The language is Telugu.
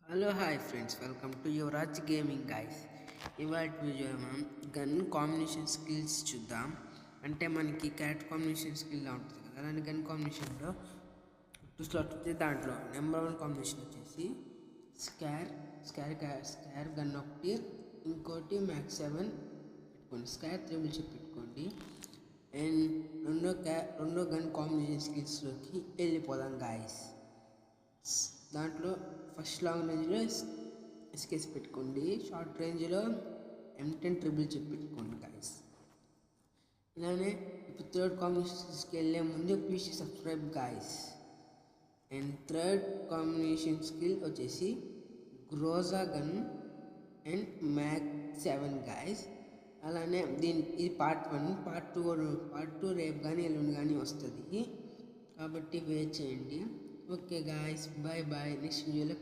Hello hi friends, welcome to Yuvraj gaming guys. ఇవాళ వీడియోలో మనం గన్ కాంబినేషన్ స్కిల్స్ చూద్దాం. అంటే మనకి క్యారెక్టర్ కాంబినేషన్ స్కిల్లా ఉంటుంది కదా, అలాంటి గన్ కాంబినేషన్లో టూ స్లాట్ వచ్చి దాంట్లో నెంబర్ 1 కాంబినేషన్ వచ్చేసి స్కార్ గన్ ఒకటి, ఇంకోటి మ్యాక్స్ 7 పెట్టుకోండి. స్కార్ త్రిబుల్ చిప్ పెట్టుకోండి. అండ్ రెండో గన్ కాంబినేషన్ స్కిల్స్లోకి వెళ్ళిపోదాం గాయస్. దాంట్లో ఫస్ట్ లాంగ్ రేంజ్లో ఎస్కేస్ పెట్టుకోండి. షార్ట్ రేంజ్లో M10 ట్రిపుల్ చిప్ పెట్టుకోండి గాయస్. ఇలానే ఇప్పుడు థర్డ్ కాంబినేషన్స్కి వెళ్ళే ముందు please subscribe guys. And third combination skill వచ్చేసి Groza gun and max 7 guys. అలానే ఇది పార్ట్ 1. పార్ట్ 2 రేపు కానీ ఎల్లుండి కానీ వస్తుంది, కాబట్టి వెయిట్ చేయండి. Okay guys, bye bye. Next వీడియోలో